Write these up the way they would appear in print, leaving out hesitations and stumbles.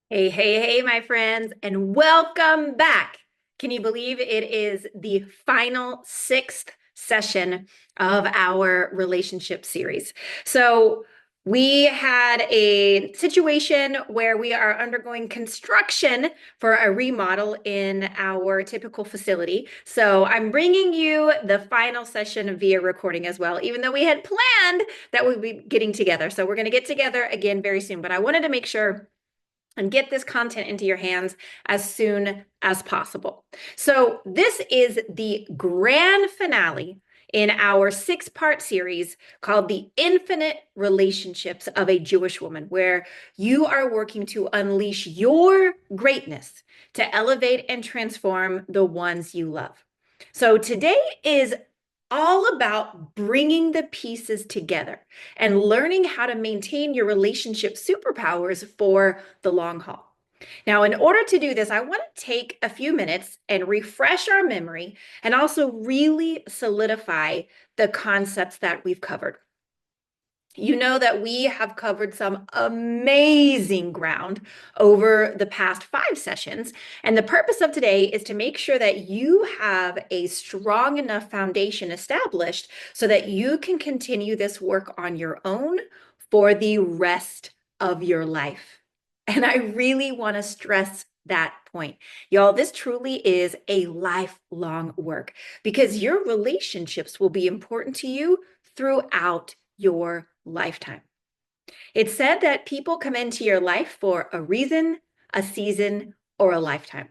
Hey, hey, hey, my friends, and welcome back. Can you believe it is the final sixth session of our relationship series? So, we had a situation where we are undergoing construction for a remodel in our typical facility. So, I'm bringing you the final session via recording as well, even though we had planned that we'd be getting together. So, we're going to get together again very soon, but I wanted to make sure and get this content into your hands as soon as possible. So, this is the grand finale in our six-part series called The Infinite Relationships of a Jewish Woman, where you are working to unleash your greatness to elevate and transform the ones you love. So, today is all about bringing the pieces together and learning how to maintain your relationship superpowers for the long haul. Now, in order to do this, I want to take a few minutes and refresh our memory and also really solidify the concepts that we've covered. You know that we have covered some amazing ground over the past 5 sessions. And the purpose of today is to make sure that you have a strong enough foundation established so that you can continue this work on your own for the rest of your life. And I really want to stress that point. Y'all, this truly is a lifelong work because your relationships will be important to you throughout your lifetime. It's said that people come into your life for a reason, a season, or a lifetime.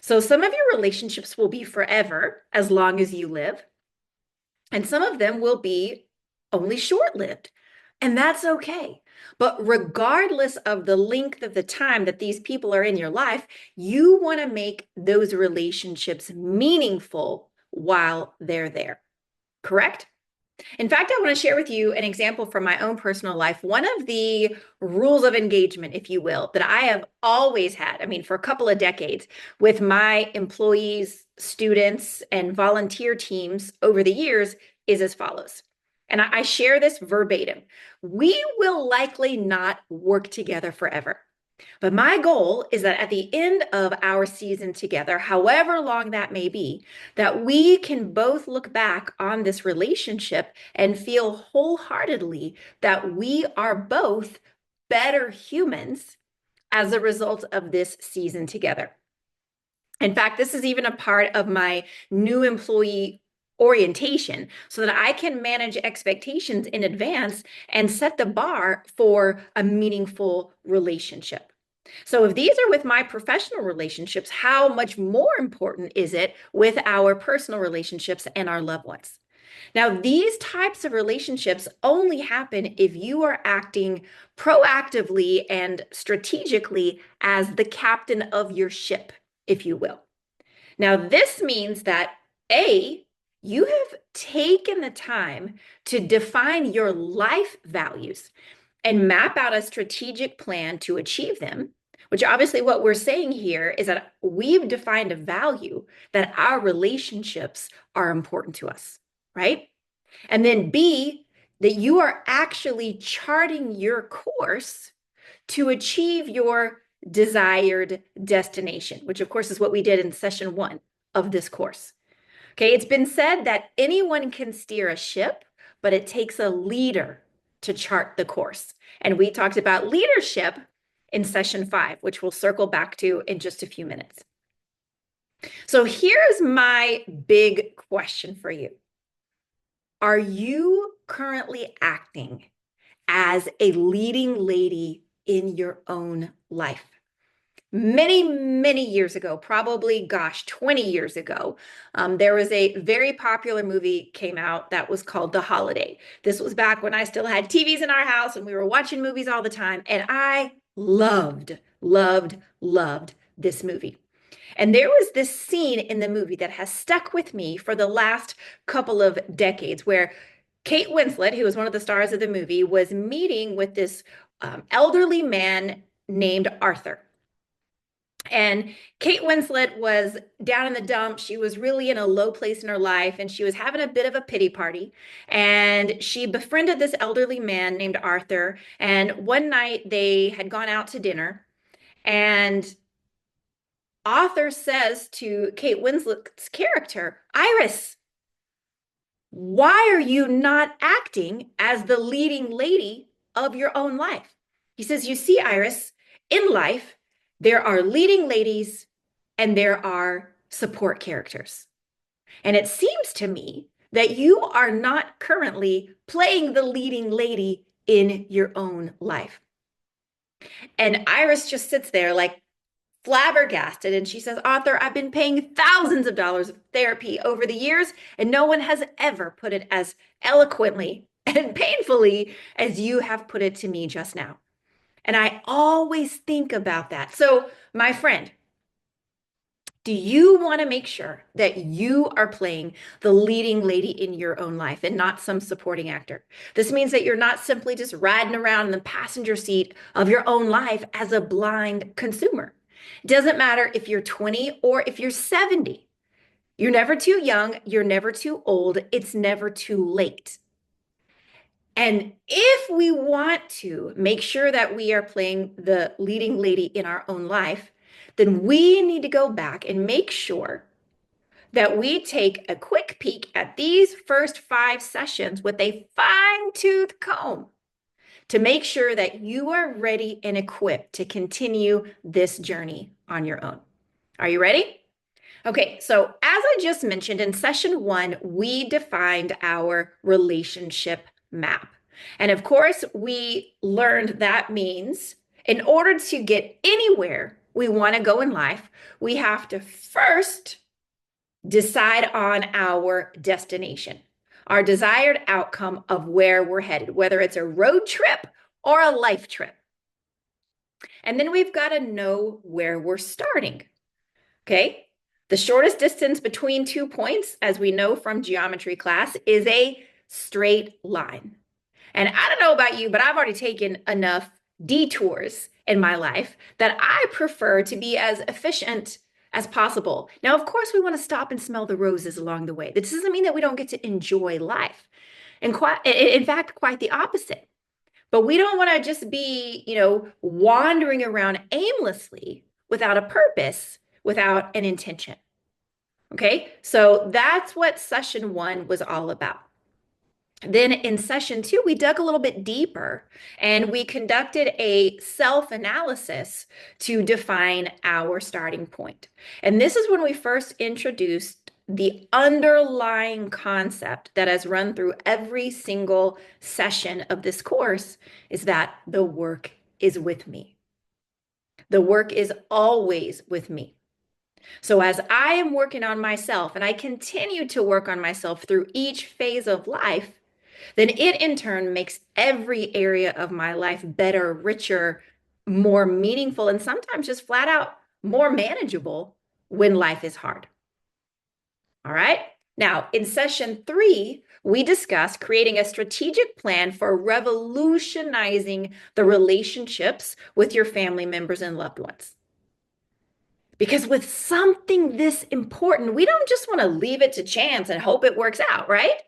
So some of your relationships will be forever, as long as you live, and some of them will be only short-lived. And that's okay. But regardless of the length of the time that these people are in your life, you want to make those relationships meaningful while they're there. Correct? In fact, I want to share with you an example from my own personal life. One of the rules of engagement, if you will, that I have always had, I mean, for a couple of decades with my employees, students, and volunteer teams over the years is as follows. And I share this verbatim. We will likely not work together forever. But my goal is that at the end of our season together, however long that may be, that we can both look back on this relationship and feel wholeheartedly that we are both better humans as a result of this season together. In fact, this is even a part of my new employee orientation so that I can manage expectations in advance and set the bar for a meaningful relationship. So if these are with my professional relationships, how much more important is it with our personal relationships and our loved ones? Now, these types of relationships only happen if you are acting proactively and strategically as the captain of your ship, if you will. Now, this means that A, you have taken the time to define your life values and map out a strategic plan to achieve them, which obviously what we're saying here is that we've defined a value that our relationships are important to us, right? And then B, that you are actually charting your course to achieve your desired destination, which of course is what we did in session 1 of this course. Okay, it's been said that anyone can steer a ship, but it takes a leader to chart the course. And we talked about leadership in session 5, which we'll circle back to in just a few minutes. So here's my big question for you. Are you currently acting as a leading lady in your own life? Many, many years ago, probably, gosh, 20 years ago, there was a very popular movie came out that was called The Holiday. This was back when I still had TVs in our house and we were watching movies all the time. And I loved, loved, loved this movie. And there was this scene in the movie that has stuck with me for the last couple of decades where Kate Winslet, who was one of the stars of the movie, was meeting with this elderly man named Arthur. And Kate Winslet was down in the dumps. She was really in a low place in her life, and she was having a bit of a pity party. And she befriended this elderly man named Arthur. And one night they had gone out to dinner. And author says to Kate Winslet's character, Iris, why are you not acting as the leading lady of your own life? He says, you see, Iris, in life, there are leading ladies and there are support characters. And it seems to me that you are not currently playing the leading lady in your own life. And Iris just sits there like flabbergasted. And she says, Author, I've been paying thousands of dollars of therapy over the years, and no one has ever put it as eloquently and painfully as you have put it to me just now. And I always think about that. So, my friend, do you want to make sure that you are playing the leading lady in your own life and not some supporting actor? This means that you're not simply just riding around in the passenger seat of your own life as a blind consumer. It doesn't matter if you're 20 or if you're 70. You're never too young. You're never too old. It's never too late. And if we want to make sure that we are playing the leading lady in our own life, then we need to go back and make sure that we take a quick peek at these first 5 sessions with a fine-tooth comb to make sure that you are ready and equipped to continue this journey on your own. Are you ready? Okay, so as I just mentioned, in session 1, we defined our relationship map. And of course, we learned that means in order to get anywhere we want to go in life, we have to first decide on our destination, our desired outcome of where we're headed, whether it's a road trip or a life trip. And then we've got to know where we're starting. Okay? The shortest distance between 2 points, as we know from geometry class, is a straight line. And I don't know about you, but I've already taken enough detours in my life that I prefer to be as efficient as possible. Now, of course, we want to stop and smell the roses along the way. This doesn't mean that we don't get to enjoy life. And in fact, quite the opposite. But we don't want to just be, wandering around aimlessly without a purpose, without an intention. Okay, so that's what session 1 was all about. Then in session 2, we dug a little bit deeper and we conducted a self-analysis to define our starting point. And this is when we first introduced the underlying concept that has run through every single session of this course, is that the work is with me. The work is always with me. So as I am working on myself and I continue to work on myself through each phase of life, then it in turn makes every area of my life better, richer, more meaningful, and sometimes just flat out more manageable when life is hard. All right. Now, in session 3, we discussed creating a strategic plan for revolutionizing the relationships with your family members and loved ones. Because with something this important, we don't just want to leave it to chance and hope it works out, right?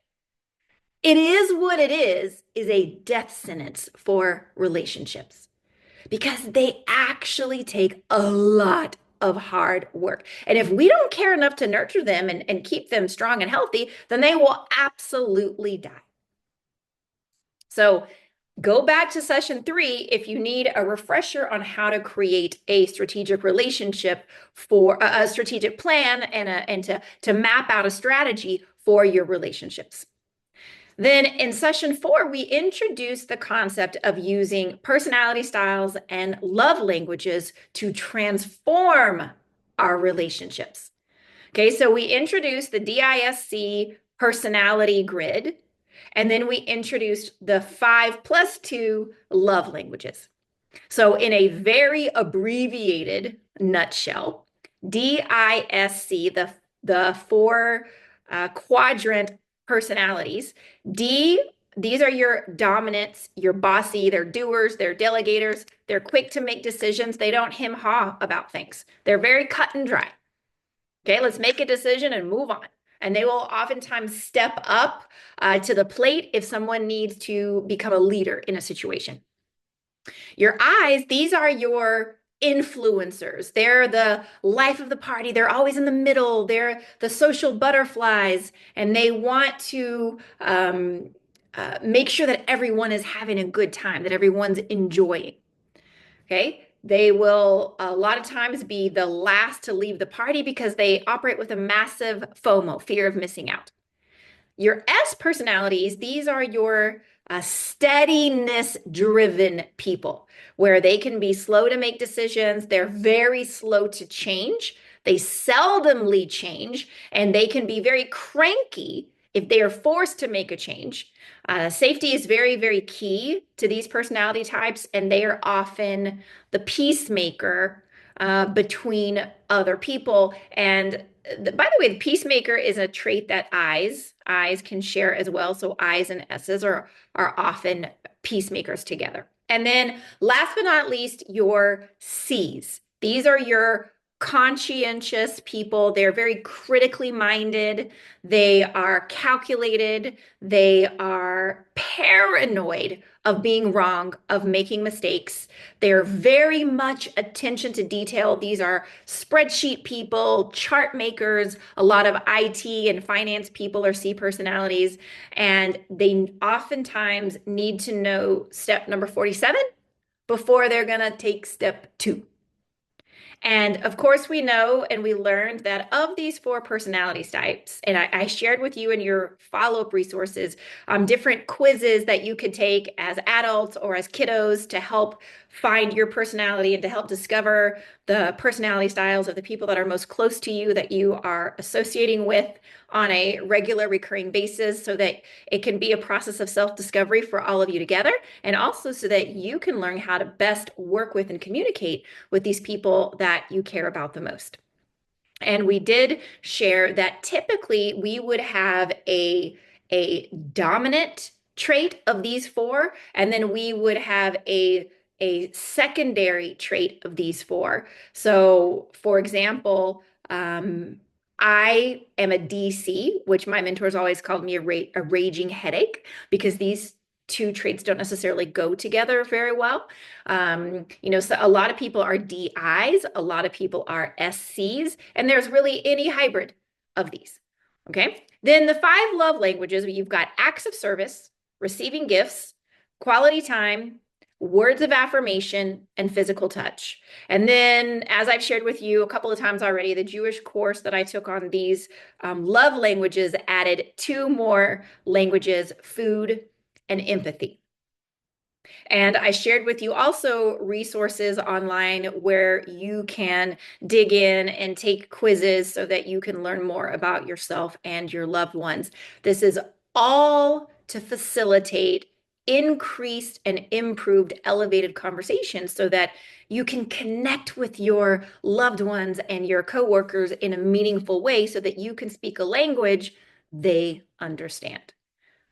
It is what it is a death sentence for relationships because they actually take a lot of hard work. And if we don't care enough to nurture them and keep them strong and healthy, then they will absolutely die. So go back to session 3 if you need a refresher on how to create a strategic relationship for a strategic plan and to map out a strategy for your relationships. Then in session 4, we introduced the concept of using personality styles and love languages to transform our relationships. Okay, so we introduced the DISC personality grid, and then we introduced the 5+2 love languages. So in a very abbreviated nutshell, DISC, the 4 quadrant personalities. These are your dominants, your bossy, they're doers, they're delegators, they're quick to make decisions. They don't hem-haw about things. They're very cut and dry. Okay, let's make a decision and move on. And they will oftentimes step up to the plate if someone needs to become a leader in a situation. Your I's, these are your influencers. They're the life of the party. They're always in the middle. They're the social butterflies, and they want to make sure that everyone is having a good time, that everyone's enjoying. Okay. They will a lot of times be the last to leave the party because they operate with a massive FOMO, fear of missing out. Your S personalities, these are your steadiness driven people where they can be slow to make decisions. They're very slow to change. They seldomly change, and they can be very cranky if they are forced to make a change. Safety is very, very key to these personality types, and they are often the peacemaker between other people. And by the way, the peacemaker is a trait that I's can share as well. So I's and S's are often peacemakers together. And then last but not least, your C's. These are your conscientious people. They're very critically minded. They are calculated. They are paranoid of being wrong, of making mistakes. They're very much attention to detail. These are spreadsheet people, chart makers, a lot of IT and finance people are C personalities, and they oftentimes need to know step number 47 before they're going to take step 2. And of course, we know and we learned that of these 4 personality types, and I shared with you in your follow-up resources, different quizzes that you could take as adults or as kiddos to help find your personality and to help discover the personality styles of the people that are most close to you, that you are associating with on a regular recurring basis, so that it can be a process of self-discovery for all of you together, and also so that you can learn how to best work with and communicate with these people that you care about the most. And we did share that typically we would have a dominant trait of these 4, and then we would have a secondary trait of these 4. So, for example, I am a DC, which my mentors always called me a raging headache, because these 2 traits don't necessarily go together very well. So a lot of people are DIs, a lot of people are SCs, and there's really any hybrid of these. Okay. Then the 5 love languages, you've got acts of service, receiving gifts, quality time, words of affirmation, and physical touch. And then, as I've shared with you a couple of times already, the Jewish course that I took on these love languages added 2 more languages, food and empathy. And I shared with you also resources online where you can dig in and take quizzes so that you can learn more about yourself and your loved ones. This is all to facilitate increased and improved elevated conversations so that you can connect with your loved ones and your coworkers in a meaningful way so that you can speak a language they understand.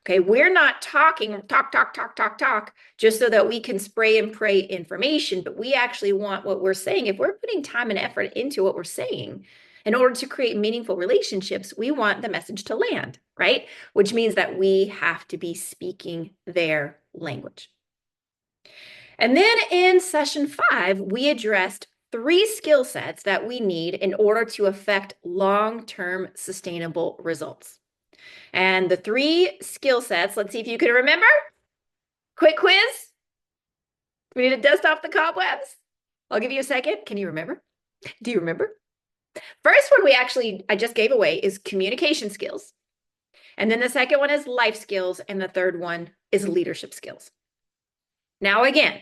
Okay, we're not talking talk, just so that we can spray and pray information, but we actually want what we're saying. If we're putting time and effort into what we're saying, in order to create meaningful relationships, we want the message to land, right? Which means that we have to be speaking their language. And then in session 5, we addressed 3 skill sets that we need in order to affect long-term sustainable results. And the 3 skill sets, let's see if you can remember. Quick quiz. We need to dust off the cobwebs. I'll give you a second. Can you remember? Do you remember? First one I just gave away is communication skills. And then the second one is life skills. And the third one is leadership skills. Now, again,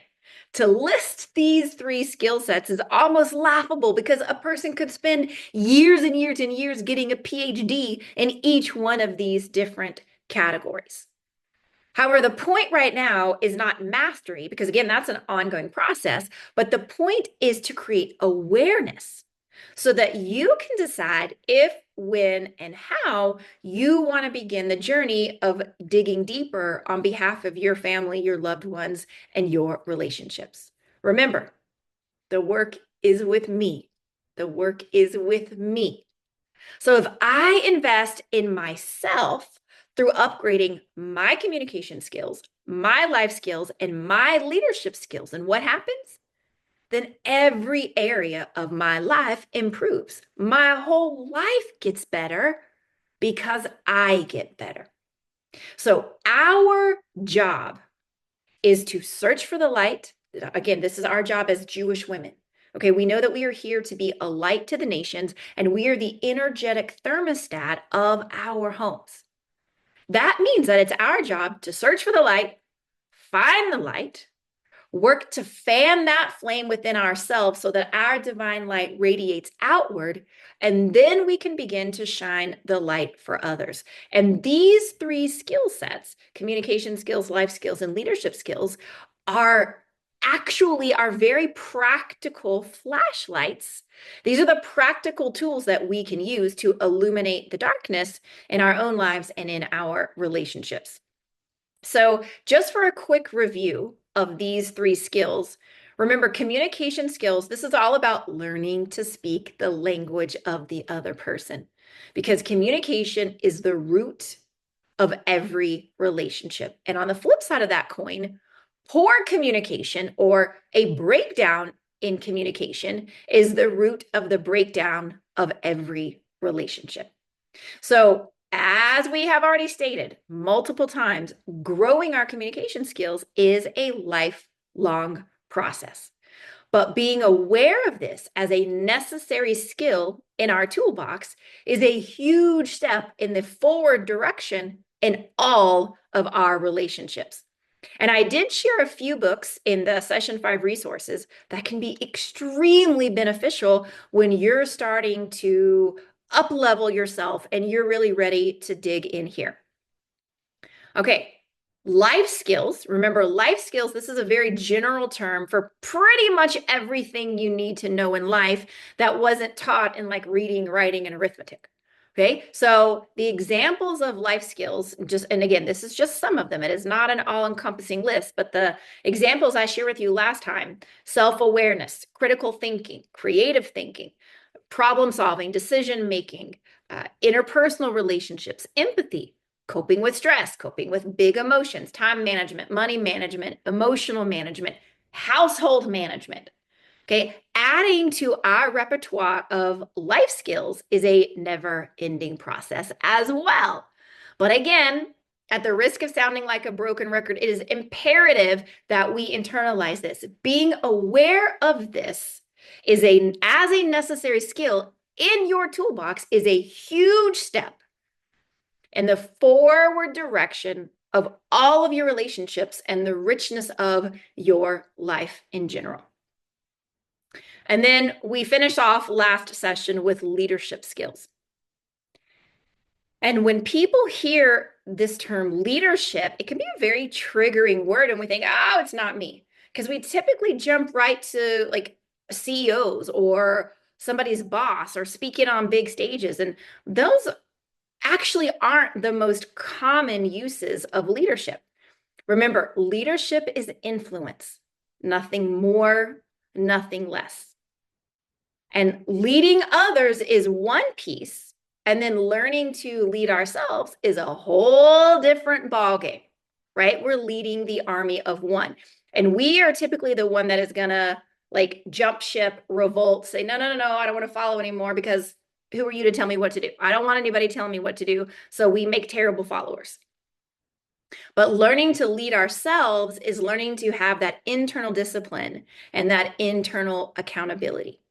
to list these 3 skill sets is almost laughable because a person could spend years and years and years getting a PhD in each one of these different categories. However, the point right now is not mastery, because again, that's an ongoing process, but the point is to create awareness so that you can decide if, when, and how you want to begin the journey of digging deeper on behalf of your family, your loved ones, and your relationships. Remember, the work is with me. The work is with me. So if I invest in myself through upgrading my communication skills, my life skills, and my leadership skills, and what happens? then every area of my life improves. My whole life gets better because I get better. So our job is to search for the light. Again, this is our job as Jewish women. Okay, we know that we are here to be a light to the nations, and we are the energetic thermostat of our homes. That means that it's our job to search for the light, find the light, work to fan that flame within ourselves so that our divine light radiates outward, and then we can begin to shine the light for others. And these three skill sets, communication skills, life skills, and leadership skills, are actually our very practical flashlights. These are the practical tools that we can use to illuminate the darkness in our own lives and in our relationships. So, just for a quick review of these three skills, remember communication skills, this is all about learning to speak the language of the other person because communication is the root of every relationship. And on the flip side of that coin, poor communication or a breakdown in communication is the root of the breakdown of every relationship. So, as we have already stated multiple times, growing our communication skills is a lifelong process. But being aware of this as a necessary skill in our toolbox is a huge step in the forward direction in all of our relationships. And I did share a few books in the Session 5 resources that can be extremely beneficial when you're starting to up level yourself and you're really ready to dig in here. Okay, life skills. Remember, life skills, this is a very general term for pretty much everything you need to know in life that wasn't taught in like reading, writing, and arithmetic. Okay, so the examples of life skills, and again, this is just some of them. It is not an all-encompassing list, but the examples I shared with you last time: self-awareness, critical thinking, creative thinking, problem solving, decision making, interpersonal relationships, empathy, coping with stress, coping with big emotions, time management, money management, emotional management, household management. Okay, adding to our repertoire of life skills is a never-ending process as well. But again, at the risk of sounding like a broken record, it is imperative that we internalize this. Being aware of this is as a necessary skill in your toolbox is a huge step in the forward direction of all of your relationships and the richness of your life in general. And then we finished off last session with leadership skills. And when people hear this term leadership, it can be a very triggering word, and we think, oh, it's not me. Because we typically jump right to like CEOs or somebody's boss or speaking on big stages. And those actually aren't the most common uses of leadership. Remember, leadership is influence, nothing more, nothing less. And leading others is one piece, and then learning to lead ourselves is a whole different ballgame, right? We're leading the army of one. And we are typically the one that is gonna like jump ship, revolt, say, no, no, no, no, I don't want to follow anymore because who are you to tell me what to do? I don't want anybody telling me what to do. So we make terrible followers. But learning to lead ourselves is learning to have that internal discipline and that internal accountability.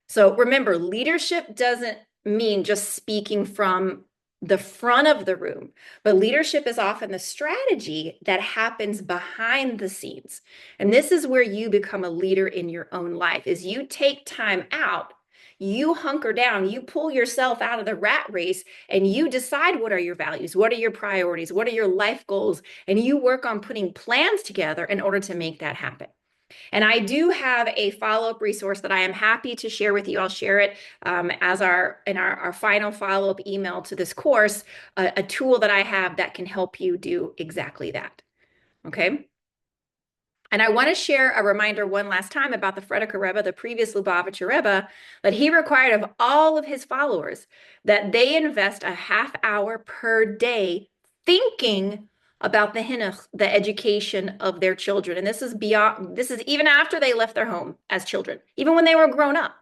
So remember, leadership doesn't mean just speaking from the front of the room, but leadership is often the strategy that happens behind the scenes. And this is where you become a leader in your own life, is you take time out, you hunker down, you pull yourself out of the rat race, and you decide what are your values, what are your priorities, what are your life goals, and you work on putting plans together in order to make that happen. And I do have a follow-up resource that I am happy to share with you. I'll share it as our final follow-up email to this course, a tool that I have that can help you do exactly that. Okay. And I want to share a reminder one last time about the Frierdiker Rebbe, the previous Lubavitcher Rebbe, that he required of all of his followers that they invest a half hour per day thinking about the chinuch, the education of their children. And this is beyond, this is even after they left their home as children, even when they were grown up.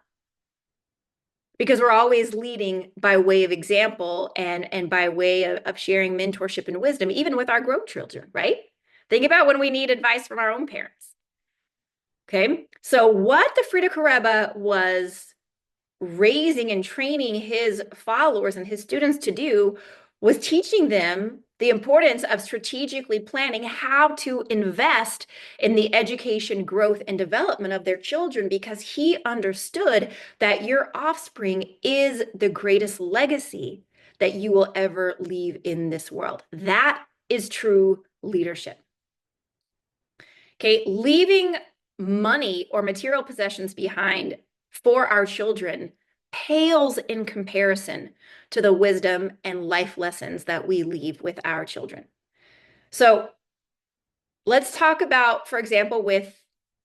Because we're always leading by way of example and by way of sharing mentorship and wisdom, even with our grown children, right? Think about when we need advice from our own parents. Okay, so what the Frierdiker Rebbe was raising and training his followers and his students to do was teaching them the importance of strategically planning how to invest in the education, growth, and development of their children, because he understood that your offspring is the greatest legacy that you will ever leave in this world. That is true leadership. Okay, leaving money or material possessions behind for our children pales in comparison to the wisdom and life lessons that we leave with our children. So let's talk about, for example, with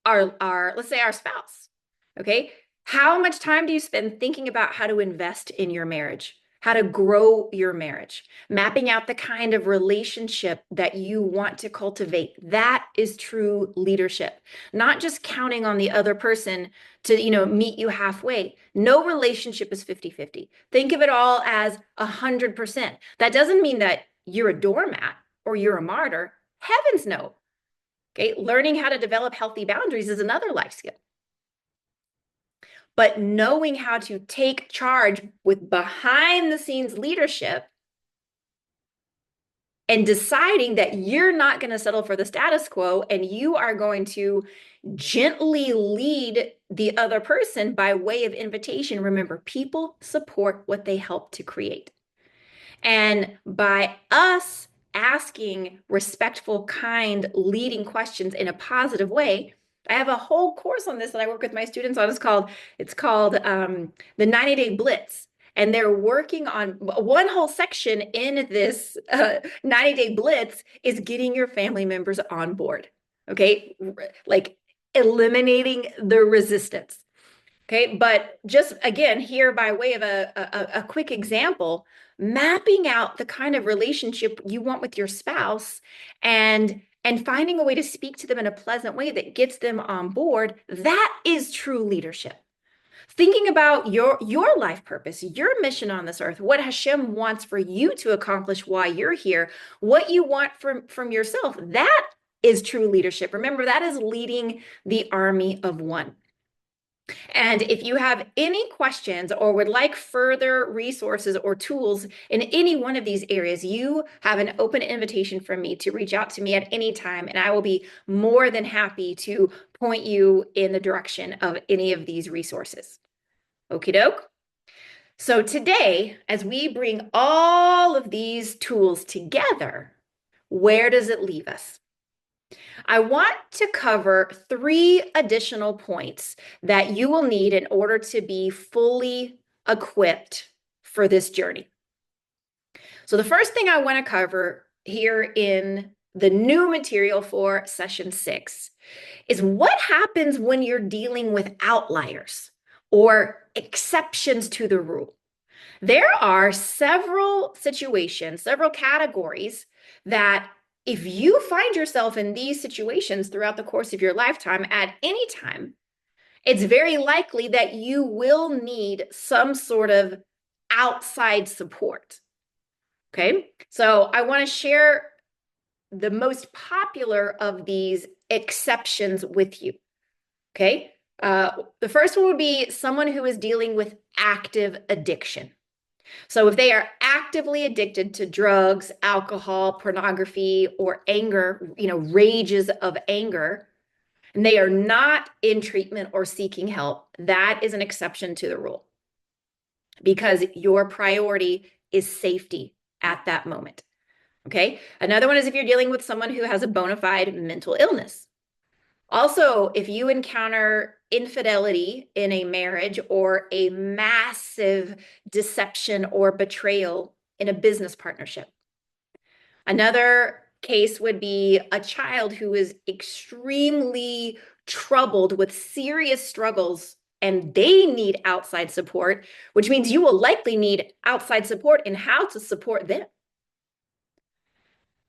our let's say our spouse. Okay, how much time do you spend thinking about how to invest in your marriage, how to grow your marriage, mapping out the kind of relationship that you want to cultivate? That is true leadership. Not just counting on the other person to, meet you halfway. No relationship is 50-50. Think of it all as 100%. That doesn't mean that you're a doormat or you're a martyr. Heavens no. Okay, learning how to develop healthy boundaries is another life skill. But knowing how to take charge with behind the scenes leadership and deciding that you're not going to settle for the status quo and you are going to gently lead the other person by way of invitation. Remember, people support what they help to create. And by us asking respectful, kind, leading questions in a positive way, I have a whole course on this that I work with my students on. It's called the 90-Day Blitz. And they're working on one whole section in this 90-Day Blitz is getting your family members on board. Okay, like eliminating the resistance. Okay, but just again, here by way of a quick example, mapping out the kind of relationship you want with your spouse and finding a way to speak to them in a pleasant way that gets them on board, that is true leadership. Thinking about your life purpose, your mission on this earth, what Hashem wants for you to accomplish while you're here, what you want from yourself, that is true leadership. Remember, that is leading the army of one. And if you have any questions or would like further resources or tools in any one of these areas, you have an open invitation from me to reach out to me at any time, and I will be more than happy to point you in the direction of any of these resources. Okie doke. So today, as we bring all of these tools together, where does it leave us? I want to cover 3 additional points that you will need in order to be fully equipped for this journey. So the first thing I want to cover here in the new material for session 6 is what happens when you're dealing with outliers or exceptions to the rule. There are several situations, several categories that if you find yourself in these situations throughout the course of your lifetime at any time, it's very likely that you will need some sort of outside support. Okay, so I want to share the most popular of these exceptions with you. Okay, the first one would be someone who is dealing with active addiction. So if they are actively addicted to drugs, alcohol, pornography, or anger, rages of anger, and they are not in treatment or seeking help, that is an exception to the rule because your priority is safety at that moment. Okay. Another one is if you're dealing with someone who has a bona fide mental illness. Also, if you encounter infidelity in a marriage or a massive deception or betrayal in a business partnership. Another case would be a child who is extremely troubled with serious struggles and they need outside support, which means you will likely need outside support in how to support them.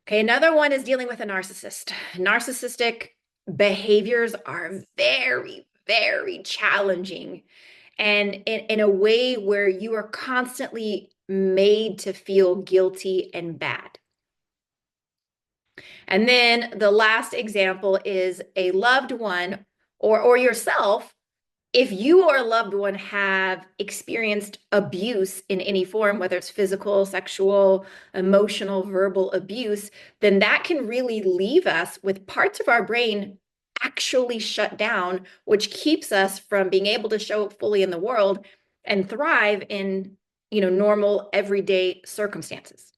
Okay, another one is dealing with a narcissist. Narcissistic behaviors are very, very challenging and in a way where you are constantly made to feel guilty and bad. And then the last example is a loved one or yourself. If you or a loved one have experienced abuse in any form, whether it's physical, sexual, emotional, verbal abuse, then that can really leave us with parts of our brain actually shut down, which keeps us from being able to show up fully in the world and thrive in, normal everyday circumstances.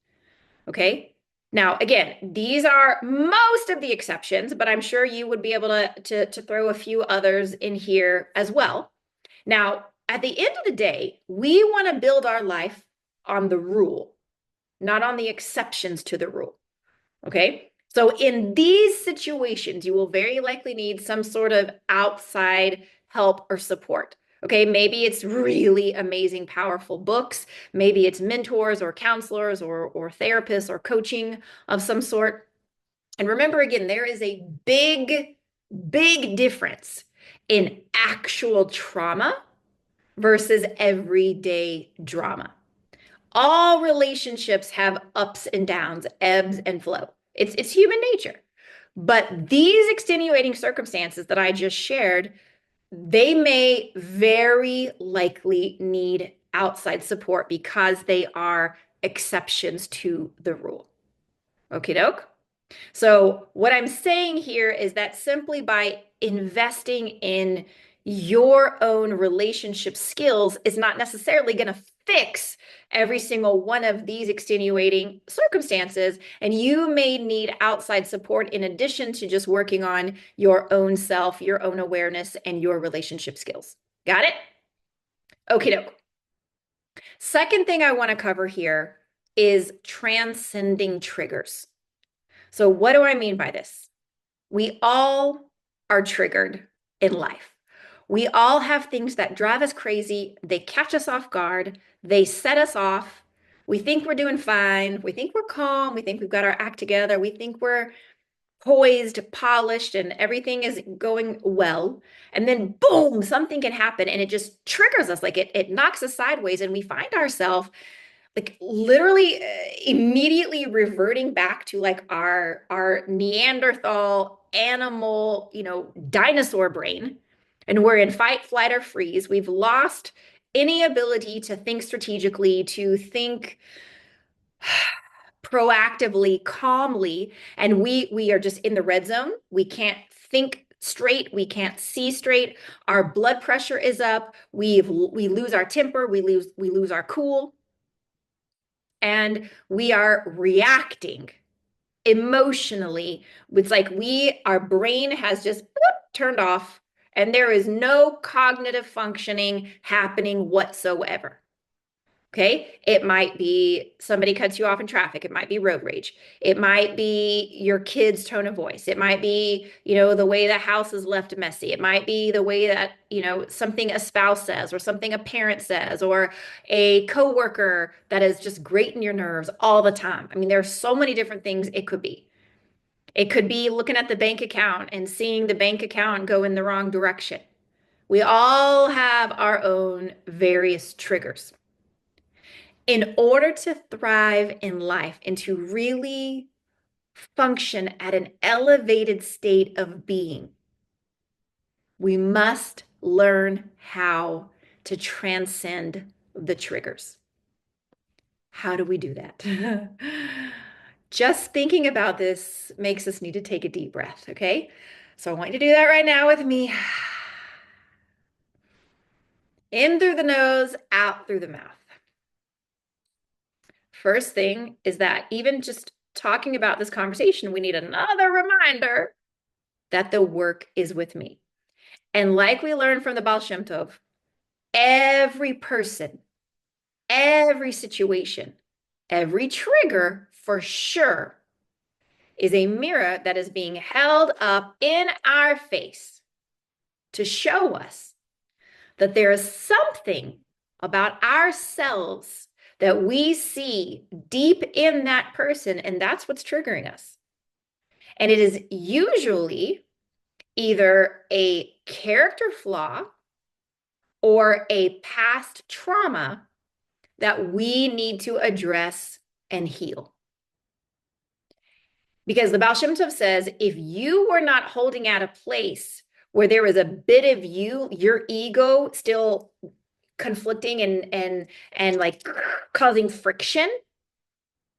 Okay. Now, again, these are most of the exceptions, but I'm sure you would be able to throw a few others in here as well. Now, at the end of the day, we want to build our life on the rule, not on the exceptions to the rule. Okay. So in these situations, you will very likely need some sort of outside help or support. Okay, maybe it's really amazing, powerful books. Maybe it's mentors or counselors or therapists or coaching of some sort. And remember, again, there is a big, big difference in actual trauma versus everyday drama. All relationships have ups and downs, ebbs and flow. It's human nature. But these extenuating circumstances that I just shared, they may very likely need outside support because they are exceptions to the rule. Okie doke. So, what I'm saying here is that simply by investing in your own relationship skills is not necessarily going to fix every single one of these extenuating circumstances. And you may need outside support in addition to just working on your own self, your own awareness, and your relationship skills. Got it? Okie doke. Second thing I want to cover here is transcending triggers. So, what do I mean by this? We all are triggered in life. We all have things that drive us crazy. They catch us off guard. They set us off. We think we're doing fine. We think we're calm. We think we've got our act together. We think we're poised, polished, and everything is going well. And then boom, something can happen and it just triggers us. Like it knocks us sideways and we find ourselves like literally immediately reverting back to like our Neanderthal animal, dinosaur brain. And we're in fight, flight, or freeze. We've lost any ability to think strategically, to think proactively, calmly, and we are just in the red zone. We can't think straight, we can't see straight. Our blood pressure is up. We lose our temper, we lose our cool, and we are reacting emotionally. It's like our brain has just turned off and there is no cognitive functioning happening whatsoever. Okay. It might be somebody cuts you off in traffic. It might be road rage. It might be your kid's tone of voice. It might be, the way the house is left messy. It might be the way that, something a spouse says or something a parent says or a coworker that is just grating your nerves all the time. I mean, there are so many different things it could be. It could be looking at the bank account and seeing the bank account go in the wrong direction. We all have our own various triggers. In order to thrive in life and to really function at an elevated state of being, we must learn how to transcend the triggers. How do we do that? Just thinking about this makes us need to take a deep breath, okay? So I want you to do that right now with me. In through the nose, out through the mouth. First thing is that even just talking about this conversation, we need another reminder that the work is with me. And like we learned from the Baal Shem Tov, every person, every situation, every trigger for sure is a mirror that is being held up in our face to show us that there is something about ourselves that we see deep in that person, and that's what's triggering us. And it is usually either a character flaw or a past trauma that we need to address and heal. Because the Baal Shem Tov says, if you were not holding at a place where there was a bit of you, your ego still conflicting and like causing friction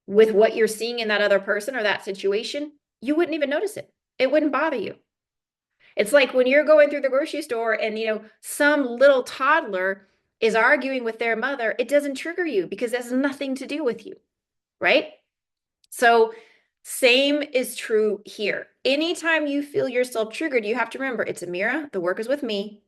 with what you're seeing in that other person or that situation, you wouldn't even notice it. It wouldn't bother you. It's like when you're going through the grocery store and, some little toddler is arguing with their mother, it doesn't trigger you because it has nothing to do with you, right? So same is true here. Anytime you feel yourself triggered, you have to remember it's Amira, the work is with me.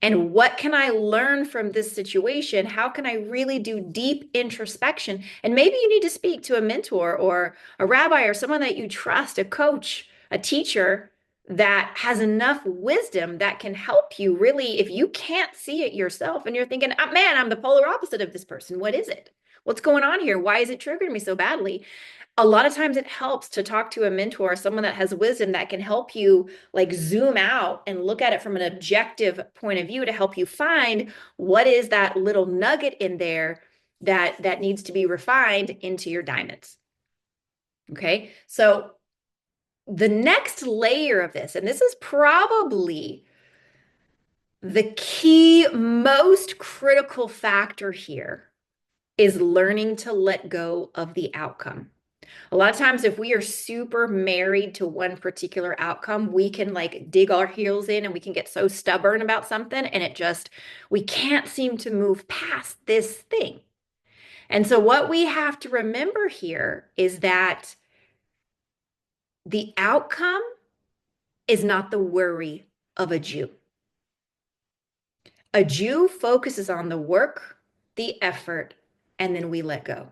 And what can I learn from this situation? How can I really do deep introspection? And maybe you need to speak to a mentor or a rabbi or someone that you trust, a coach, a teacher that has enough wisdom that can help you really, if you can't see it yourself and you're thinking, oh, man, I'm the polar opposite of this person. What is it? What's going on here? Why is it triggering me so badly? A lot of times it helps to talk to a mentor, someone that has wisdom that can help you like zoom out and look at it from an objective point of view to help you find what is that little nugget in there that needs to be refined into your diamonds. Okay, so the next layer of this, and this is probably the key, most critical factor here, is learning to let go of the outcome. A lot of times, if we are super married to one particular outcome, we can like dig our heels in and we can get so stubborn about something and we can't seem to move past this thing. And so, what we have to remember here is that the outcome is not the worry of a Jew. A Jew focuses on the work, the effort, and then we let go.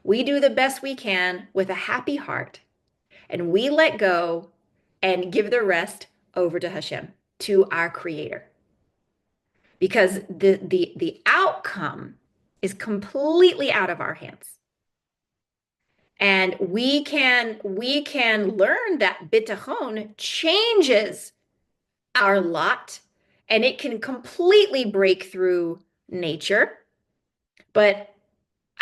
We do the best we can with a happy heart, and we let go and give the rest over to Hashem, to our creator. Because the outcome is completely out of our hands. And we can learn that bitachon changes our lot and it can completely break through nature. But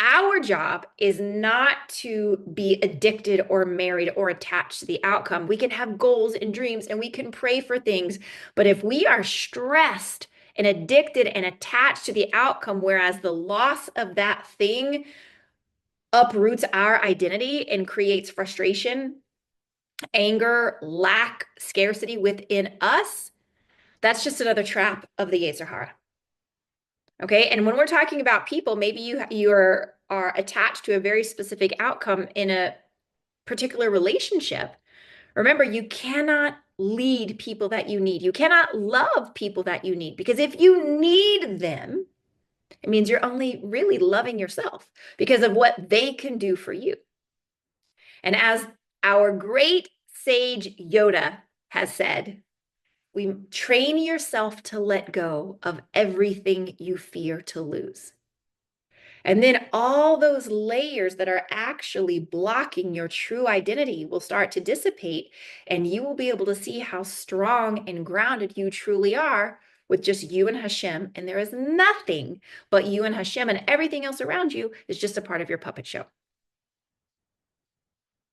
our job is not to be addicted or married or attached to the outcome. We can have goals and dreams and we can pray for things. But if we are stressed and addicted and attached to the outcome, whereas the loss of that thing uproots our identity and creates frustration, anger, lack, scarcity within us, that's just another trap of the Yetzer Hara. Okay, and when we're talking about people, maybe you are attached to a very specific outcome in a particular relationship. Remember, you cannot lead people that you need. You cannot love people that you need, because if you need them, it means you're only really loving yourself because of what they can do for you. And as our great sage Yoda has said, we train yourself to let go of everything you fear to lose. And then all those layers that are actually blocking your true identity will start to dissipate, and you will be able to see how strong and grounded you truly are with just you and Hashem. And there is nothing but you and Hashem, and everything else around you is just a part of your puppet show.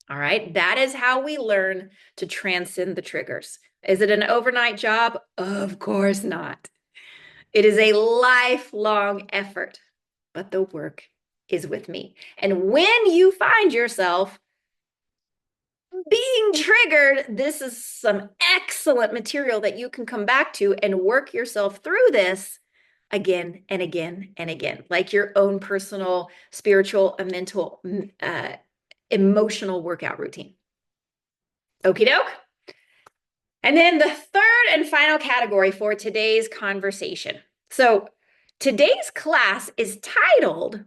All right, that is how we learn to transcend the triggers. Is it an overnight job? Of course not. It is a lifelong effort, but the work is with me. And when you find yourself being triggered, this is some excellent material that you can come back to and work yourself through this again and again and again, like your own personal, spiritual, and mental, emotional workout routine. Okie doke. And then the third and final category for today's conversation. So today's class is titled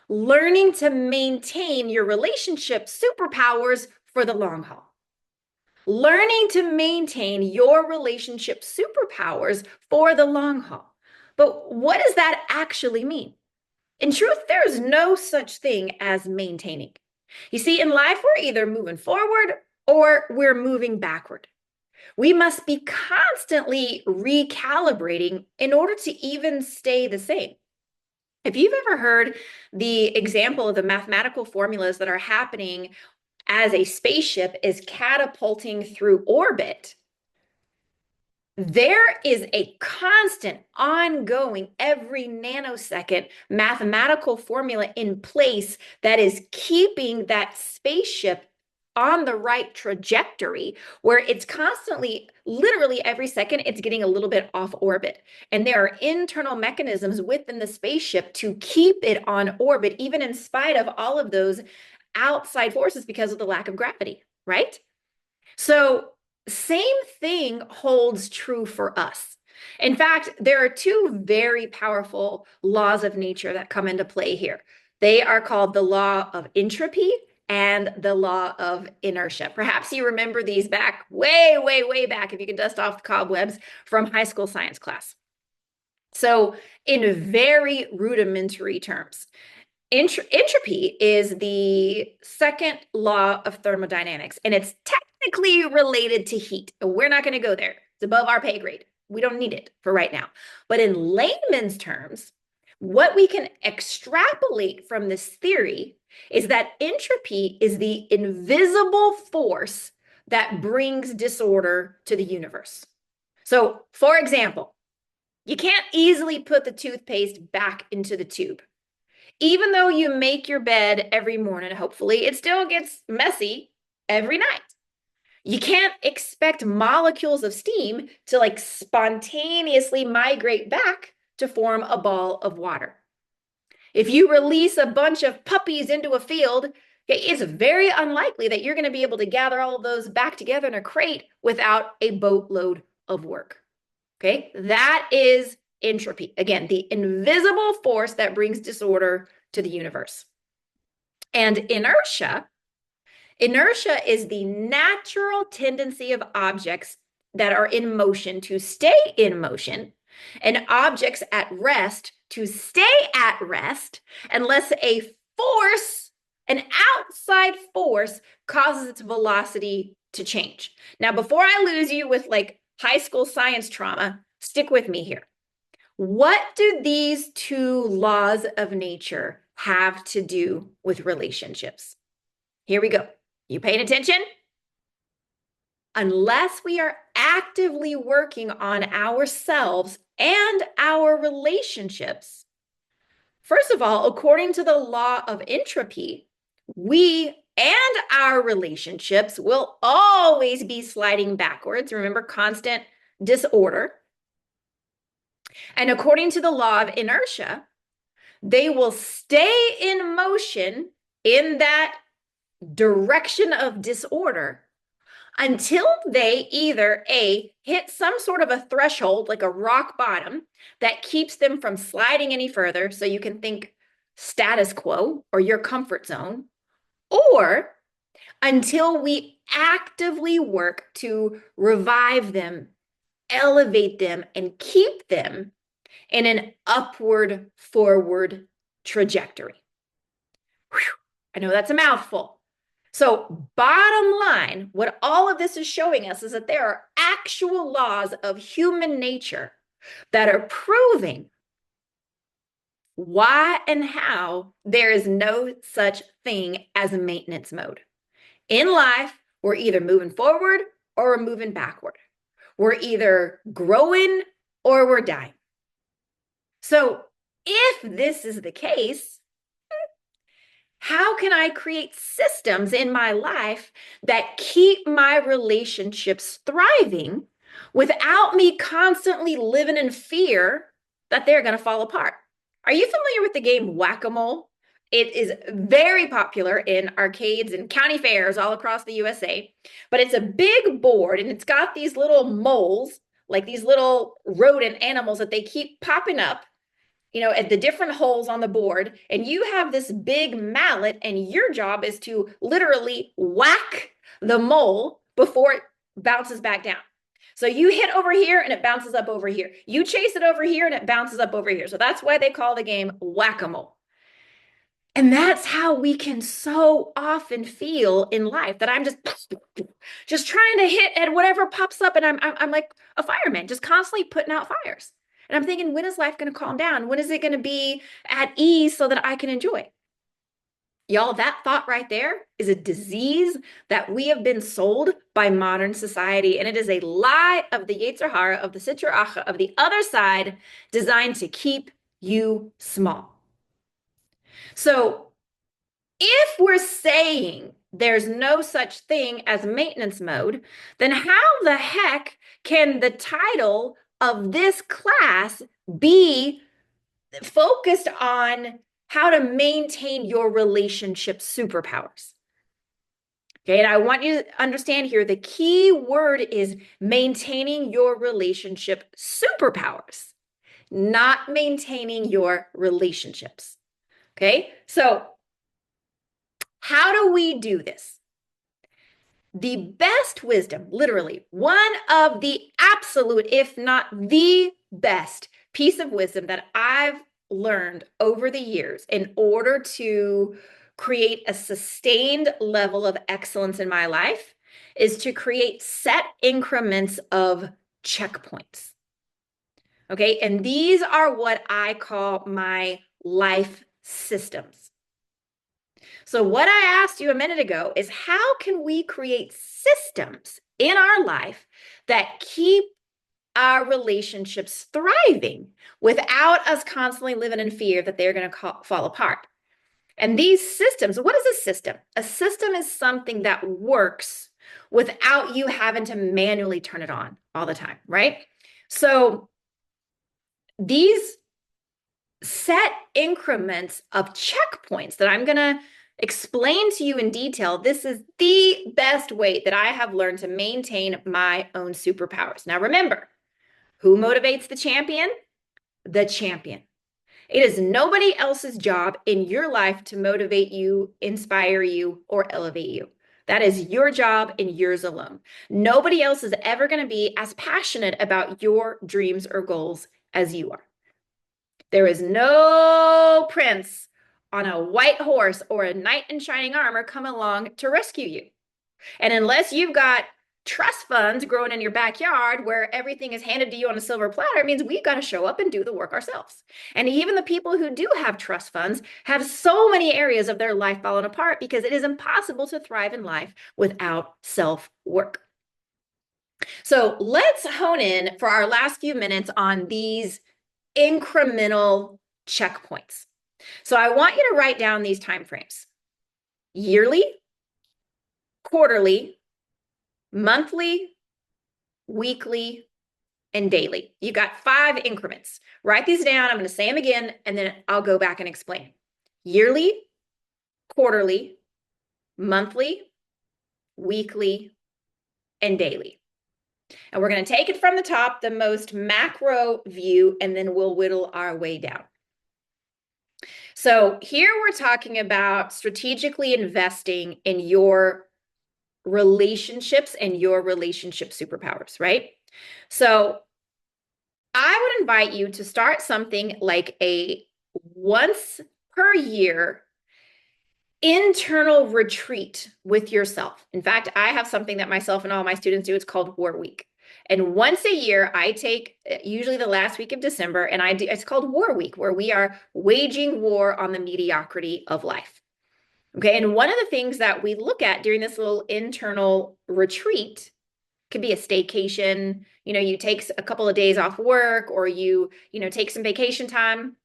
Learning to Maintain Your Relationship Superpowers for the Long Haul. Learning to maintain your relationship superpowers for the long haul. But what does that actually mean? In truth, there is no such thing as maintaining. You see, in life, we're either moving forward or we're moving backward. We must be constantly recalibrating in order to even stay the same. If you've ever heard the example of the mathematical formulas that are happening as a spaceship is catapulting through orbit, there is a constant, ongoing, every nanosecond mathematical formula in place that is keeping that spaceship on the right trajectory, where it's constantly, literally every second, it's getting a little bit off orbit. And there are internal mechanisms within the spaceship to keep it on orbit, even in spite of all of those outside forces because of the lack of gravity, right? So, same thing holds true for us. In fact, there are two very powerful laws of nature that come into play here. They are called the law of entropy and the law of inertia. Perhaps you remember these back way, way, way back, if you can dust off the cobwebs from high school science class. So, in very rudimentary terms, entropy is the second law of thermodynamics, and it's technically related to heat. We're not going to go there. It's above our pay grade. We don't need it for right now. But in layman's terms, what we can extrapolate from this theory is that entropy is the invisible force that brings disorder to the universe. So, for example, you can't easily put the toothpaste back into the tube. Even though you make your bed every morning, hopefully, it still gets messy every night. You can't expect molecules of steam to like spontaneously migrate back to form a ball of water. If you release a bunch of puppies into a field, it's very unlikely that you're going to be able to gather all of those back together in a crate without a boatload of work. Okay, that is entropy. Again, the invisible force that brings disorder to the universe. And inertia is the natural tendency of objects that are in motion to stay in motion, and objects at rest to stay at rest unless a force, an outside force, causes its velocity to change. Now, before I lose you with like high school science trauma, stick with me here. What do these two laws of nature have to do with relationships? Here we go. You paying attention? Unless we are actively working on ourselves and our relationships, first of all, according to the law of entropy, we and our relationships will always be sliding backwards. Remember, constant disorder. And according to the law of inertia, they will stay in motion in that direction of disorder until they either A, hit some sort of a threshold, like a rock bottom, that keeps them from sliding any further. So you can think status quo or your comfort zone, or until we actively work to revive them, elevate them, and keep them in an upward, forward trajectory. Whew, I know that's a mouthful. So, bottom line, what all of this is showing us is that there are actual laws of human nature that are proving why and how there is no such thing as a maintenance mode. In life, we're either moving forward or we're moving backward. We're either growing or we're dying. So, if this is the case, how can I create systems in my life that keep my relationships thriving without me constantly living in fear that they're going to fall apart? Are you familiar with the game Whack-A-Mole? It is very popular in arcades and county fairs all across the USA, but it's a big board and it's got these little moles, like these little rodent animals that they keep popping up, at the different holes on the board, and you have this big mallet, and your job is to literally whack the mole before it bounces back down. So you hit over here and it bounces up over here. You chase it over here and it bounces up over here. So that's why they call the game Whack-A-Mole. And that's how we can so often feel in life, that I'm just trying to hit at whatever pops up, and I'm like a fireman, just constantly putting out fires. And I'm thinking, when is life going to calm down? When is it going to be at ease so that I can enjoy? Y'all, that thought right there is a disease that we have been sold by modern society. And it is a lie of the Yetzer Hara, of the Sitra Achra, of the other side, designed to keep you small. So if we're saying there's no such thing as maintenance mode, then how the heck can the title of this class be focused on how to maintain your relationship superpowers? Okay, and I want you to understand here, the key word is maintaining your relationship superpowers, not maintaining your relationships. Okay, so how do we do this? The best wisdom, literally, one of the absolute, if not the best piece of wisdom that I've learned over the years in order to create a sustained level of excellence in my life, is to create set increments of checkpoints. Okay, and these are what I call my life systems. So what I asked you a minute ago is, how can we create systems in our life that keep our relationships thriving without us constantly living in fear that they're going to fall apart? And these systems, what is a system? A system is something that works without you having to manually turn it on all the time, right? So these set increments of checkpoints that I'm going to explain to you in detail, this is the best way that I have learned to maintain my own superpowers. Now, remember, who motivates the champion? The champion. It is nobody else's job in your life to motivate you, inspire you, or elevate you. That is your job and yours alone. Nobody else is ever going to be as passionate about your dreams or goals as you are. There is no prince on a white horse or a knight in shining armor come along to rescue you. And unless you've got trust funds growing in your backyard where everything is handed to you on a silver platter, it means we've got to show up and do the work ourselves. And even the people who do have trust funds have so many areas of their life falling apart, because it is impossible to thrive in life without self-work. So let's hone in for our last few minutes on these incremental checkpoints. So I want you to write down these time frames: yearly, quarterly, monthly, weekly, and daily. You got 5 increments. Write these down. I'm going to say them again, and then I'll go back and explain. Yearly, quarterly, monthly, weekly, and daily. And we're going to take it from the top, the most macro view, and then we'll whittle our way down. So here we're talking about strategically investing in your relationships and your relationship superpowers, right? So I would invite you to start something like a once per year internal retreat with yourself. In fact, I have something that myself and all my students do. It's called War Week. And once a year, I take usually the last week of December, and it's called War Week, where we are waging war on the mediocrity of life. Okay. And one of the things that we look at during this little internal retreat could be a staycation. You take a couple of days off work, or you take some vacation time,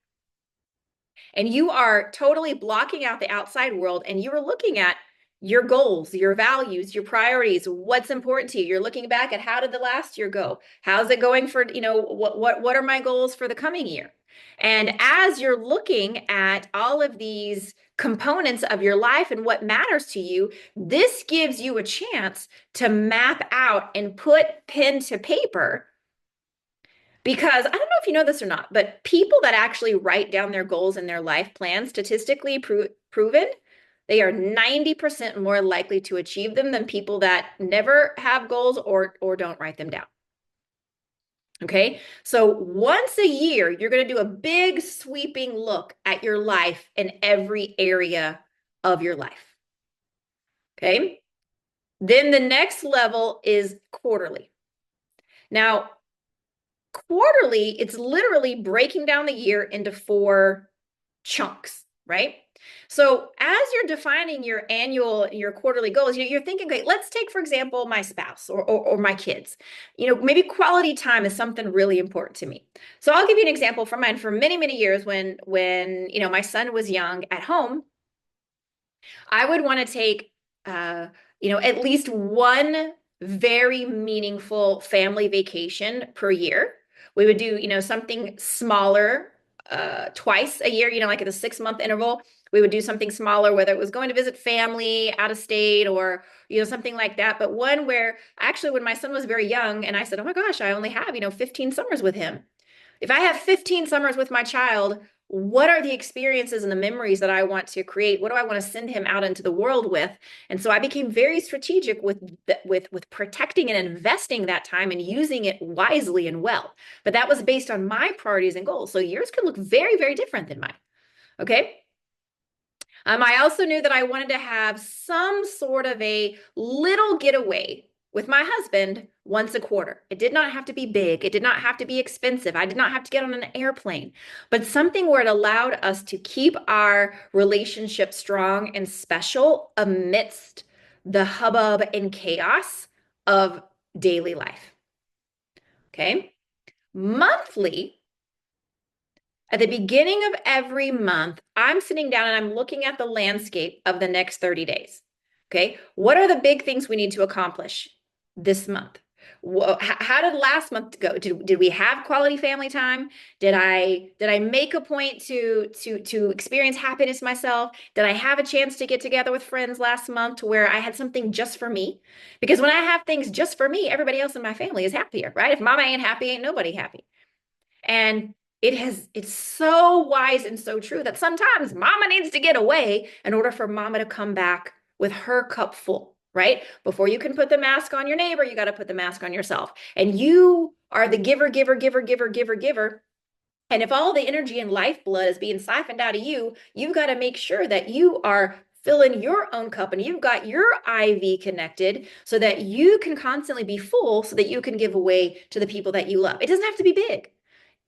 and you are totally blocking out the outside world, and you are looking at your goals, your values, your priorities, what's important to you. You're looking back at, how did the last year go? How's it going for, what are my goals for the coming year? And as you're looking at all of these components of your life and what matters to you, this gives you a chance to map out and put pen to paper. Because I don't know if you know this or not, but people that actually write down their goals and their life plans, statistically proven, they are 90% more likely to achieve them than people that never have goals or don't write them down. Okay. So once a year, you're going to do a big sweeping look at your life in every area of your life. Okay. Then the next level is quarterly. Now, quarterly, it's literally breaking down the year into four chunks, right? So as you're defining your annual, your quarterly goals, you're thinking, okay, let's take, for example, my spouse or my kids. Maybe quality time is something really important to me. So I'll give you an example from mine. For many, many years, when my son was young at home, I would want to take, at least one very meaningful family vacation per year. We would do, something smaller twice a year, like at a 6 month interval. We would do something smaller, whether it was going to visit family out of state or, something like that. But one where actually, when my son was very young, and I said, oh my gosh, I only have, 15 summers with him. If I have 15 summers with my child, what are the experiences and the memories that I want to create? What do I want to send him out into the world with? And so I became very strategic with protecting and investing that time and using it wisely and well. But that was based on my priorities and goals. So yours could look very, very different than mine. Okay. I also knew that I wanted to have some sort of a little getaway with my husband once a quarter. It did not have to be big. It did not have to be expensive. I did not have to get on an airplane, but something where it allowed us to keep our relationship strong and special amidst the hubbub and chaos of daily life. Okay. Monthly, at the beginning of every month, I'm sitting down and I'm looking at the landscape of the next 30 days. Okay. What are the big things we need to accomplish this month? How did last month go? Did we have quality family time? Did I make a point to experience happiness myself? Did I have a chance to get together with friends last month to where I had something just for me? Because when I have things just for me, everybody else in my family is happier, right? If mama ain't happy, ain't nobody happy. And it's so wise and so true that sometimes mama needs to get away in order for mama to come back with her cup full, right? Before you can put the mask on your neighbor, you got to put the mask on yourself. And you are the giver, giver, giver, giver, giver, giver. And if all the energy and lifeblood is being siphoned out of you, you've got to make sure that you are filling your own cup and you've got your IV connected so that you can constantly be full so that you can give away to the people that you love. It doesn't have to be big.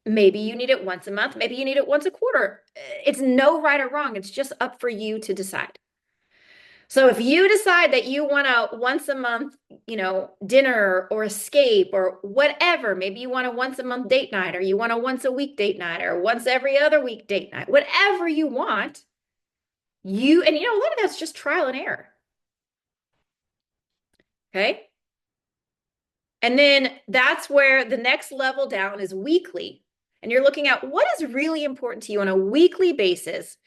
Maybe you need it once a month. Maybe you need it once a quarter. It's no right or wrong. It's just up for you to decide. So if you decide that you want a once a month, dinner or escape or whatever, maybe you want a once a month date night or you want a once a week date night or once every other week date night, whatever you want, and a lot of that's just trial and error. Okay. And then that's where the next level down is weekly. And you're looking at what is really important to you on a weekly basis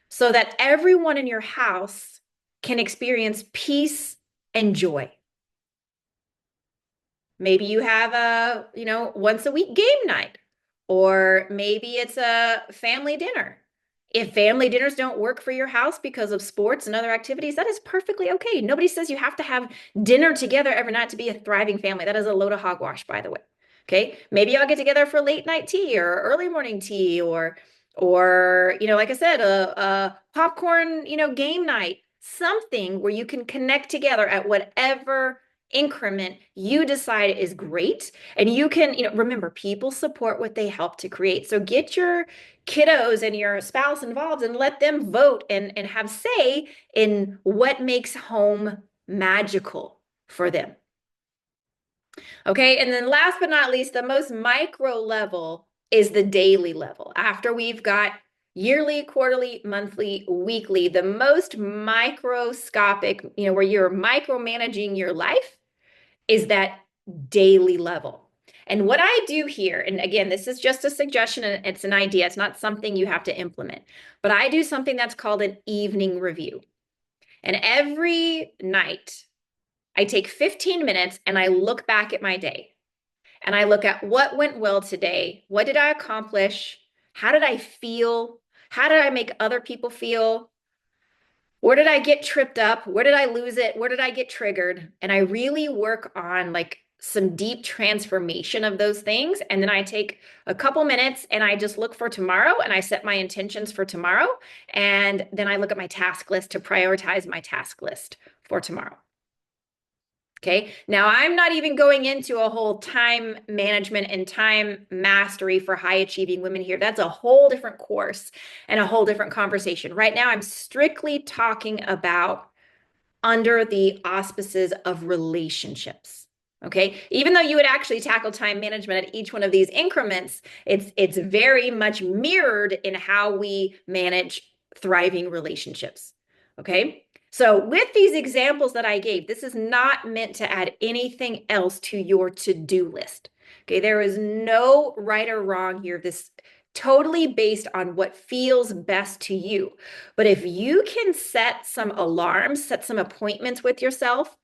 so that everyone in your house can experience peace and joy. Maybe you have once a week game night, or maybe it's a family dinner. If family dinners don't work for your house because of sports and other activities, that is perfectly okay. Nobody says you have to have dinner together every night to be a thriving family. That is a load of hogwash, by the way. Okay. Maybe y'all get together for late night tea or early morning tea or like I said, a popcorn, game night, something where you can connect together at whatever increment you decide is great. And you can, remember, people support what they help to create. So get your kiddos and your spouse involved and let them vote and have say in what makes home magical for them. Okay. And then last but not least, the most micro level is the daily level. After we've got yearly, quarterly, monthly, weekly, the most microscopic, where you're micromanaging your life is that daily level. And what I do here, and again, this is just a suggestion and it's an idea, it's not something you have to implement, but I do something that's called an evening review. And every night I take 15 minutes and I look back at my day and I look at what went well today. What did I accomplish? How did I feel? How did I make other people feel? Where did I get tripped up? Where did I lose it? Where did I get triggered? And I really work on like some deep transformation of those things. And then I take a couple minutes and I just look for tomorrow and I set my intentions for tomorrow. And then I look at my task list to prioritize my task list for tomorrow. Okay. Now I'm not even going into a whole time management and time mastery for high achieving women here. That's a whole different course and a whole different conversation. Right now, I'm strictly talking about under the auspices of relationships. Okay. Even though you would actually tackle time management at each one of these increments, it's very much mirrored in how we manage thriving relationships. Okay. So with these examples that I gave, this is not meant to add anything else to your to-do list. Okay. There is no right or wrong here. This totally based on what feels best to you. But if you can set some alarms, set some appointments with yourself,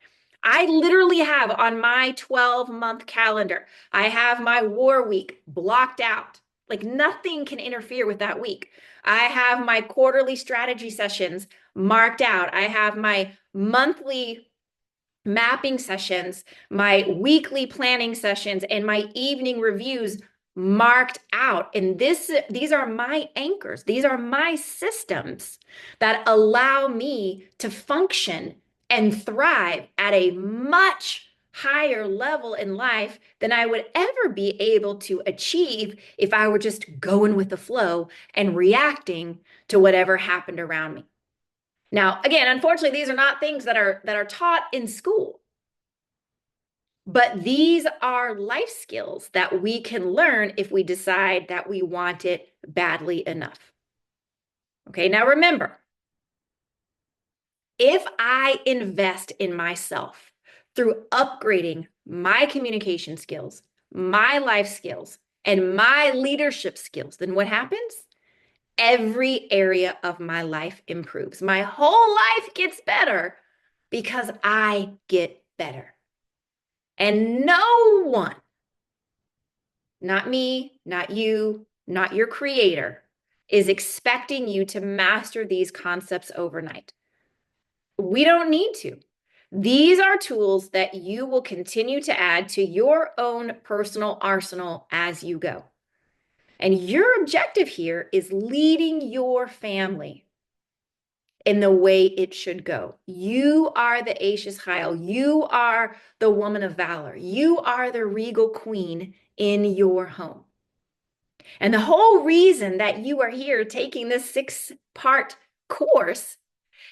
I literally have on my 12-month calendar, I have my war week blocked out. Like nothing can interfere with that week. I have my quarterly strategy sessions marked out. I have my monthly mapping sessions, my weekly planning sessions, and my evening reviews marked out. And these are my anchors. These are my systems that allow me to function and thrive at a much higher level in life than I would ever be able to achieve if I were just going with the flow and reacting to whatever happened around me. Now, again, unfortunately, these are not things that are taught in school. But these are life skills that we can learn if we decide that we want it badly enough. Okay, now remember, if I invest in myself through upgrading my communication skills, my life skills, and my leadership skills, then what happens? Every area of my life improves. My whole life gets better because I get better. And no one, not me, not you, not your creator, is expecting you to master these concepts overnight. We don't need to. These are tools that you will continue to add to your own personal arsenal as you go. And your objective here is leading your family in the way it should go. You are the Ashes Chayil. You are the woman of valor. You are the regal queen in your home. And the whole reason that you are here taking this 6-part course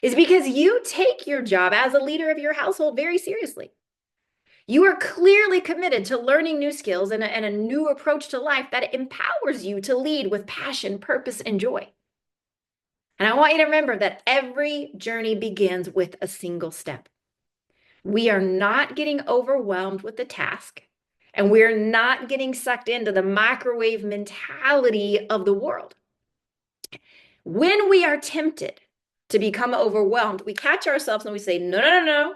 is because you take your job as a leader of your household very seriously. You are clearly committed to learning new skills and a new approach to life that empowers you to lead with passion, purpose, and joy. And I want you to remember that every journey begins with a single step. We are not getting overwhelmed with the task, and we're not getting sucked into the microwave mentality of the world. When we are tempted to become overwhelmed, we catch ourselves and we say, no, no, no, no.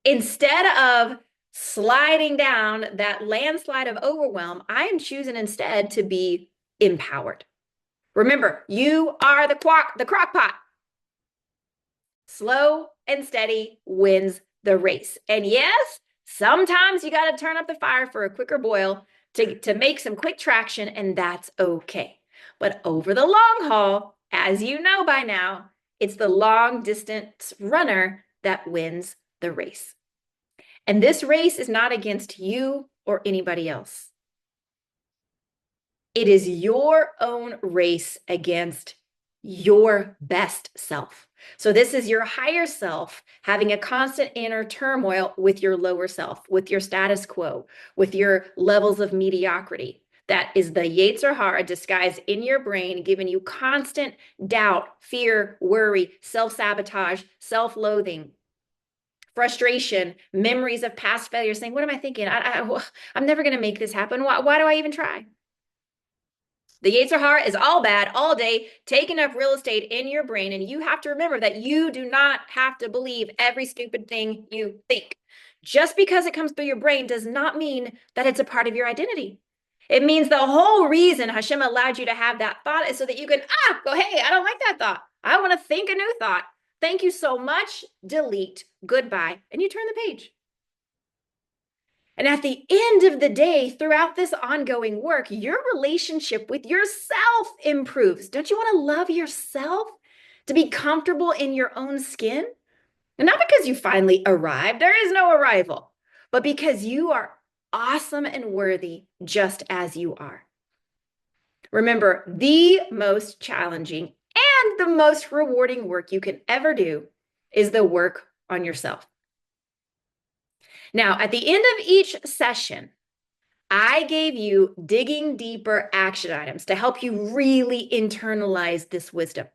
Instead of sliding down that landslide of overwhelm, I am choosing instead to be empowered. Remember, you are the crock pot. Slow and steady wins the race. And yes, sometimes you got to turn up the fire for a quicker boil to make some quick traction, and that's okay. But over the long haul, as you know by now, it's the long distance runner that wins the race. And this race is not against you or anybody else. It is your own race against your best self. So this is your higher self having a constant inner turmoil with your lower self, with your status quo, with your levels of mediocrity. That is the Yetzer Hara disguised in your brain, giving you constant doubt, fear, worry, self-sabotage, self-loathing, frustration, memories of past failures, saying, what am I thinking? I'm never going to make this happen. Why do I even try? The Yetzer Hara is all bad all day, taking up real estate in your brain. And you have to remember that you do not have to believe every stupid thing you think. Just because it comes through your brain does not mean that it's a part of your identity. It means the whole reason Hashem allowed you to have that thought is so that you can, go, hey, I don't like that thought. I want to think a new thought. Thank you so much. Delete. Goodbye. And you turn the page. And at the end of the day, throughout this ongoing work, your relationship with yourself improves. Don't you want to love yourself? To be comfortable in your own skin? And not because you finally arrived, there is no arrival, but because you are awesome and worthy just as you are. Remember, the most challenging and the most rewarding work you can ever do is the work on yourself. Now, at the end of each session, I gave you digging deeper action items to help you really internalize this wisdom.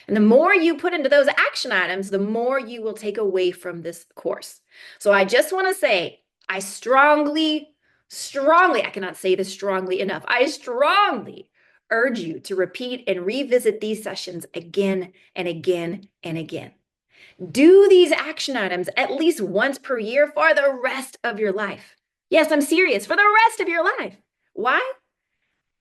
And the more you put into those action items, the more you will take away from this course. So I just want to say, I strongly, I cannot say this strongly enough. I strongly urge you to repeat and revisit these sessions again and again and again. Do these action items at least once per year for the rest of your life. Yes, I'm serious, for the rest of your life. Why?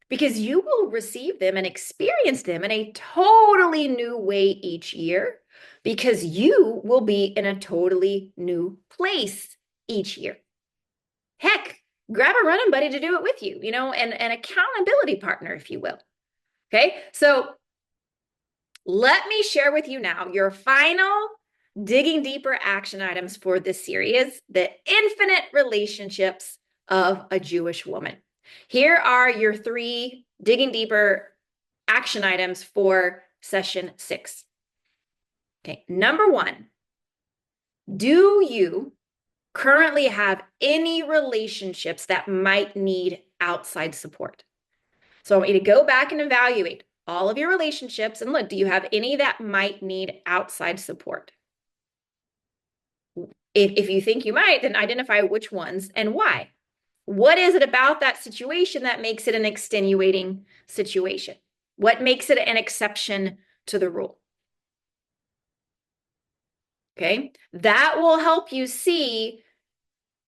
Because you will receive them and experience them in a totally new way each year, because you will be in a totally new place each year. Heck, grab a running buddy to do it with you, and an accountability partner, if you will. Okay, so let me share with you now your final digging deeper action items for this series, the infinite relationships of a Jewish woman. Here are your 3 digging deeper action items for session 6. Okay, number 1, do you currently have any relationships that might need outside support? So I want you to go back and evaluate all of your relationships and look, do you have any that might need outside support? If you think you might, then identify which ones and why. What is it about that situation that makes it an extenuating situation? What makes it an exception to the rule? Okay, that will help you see,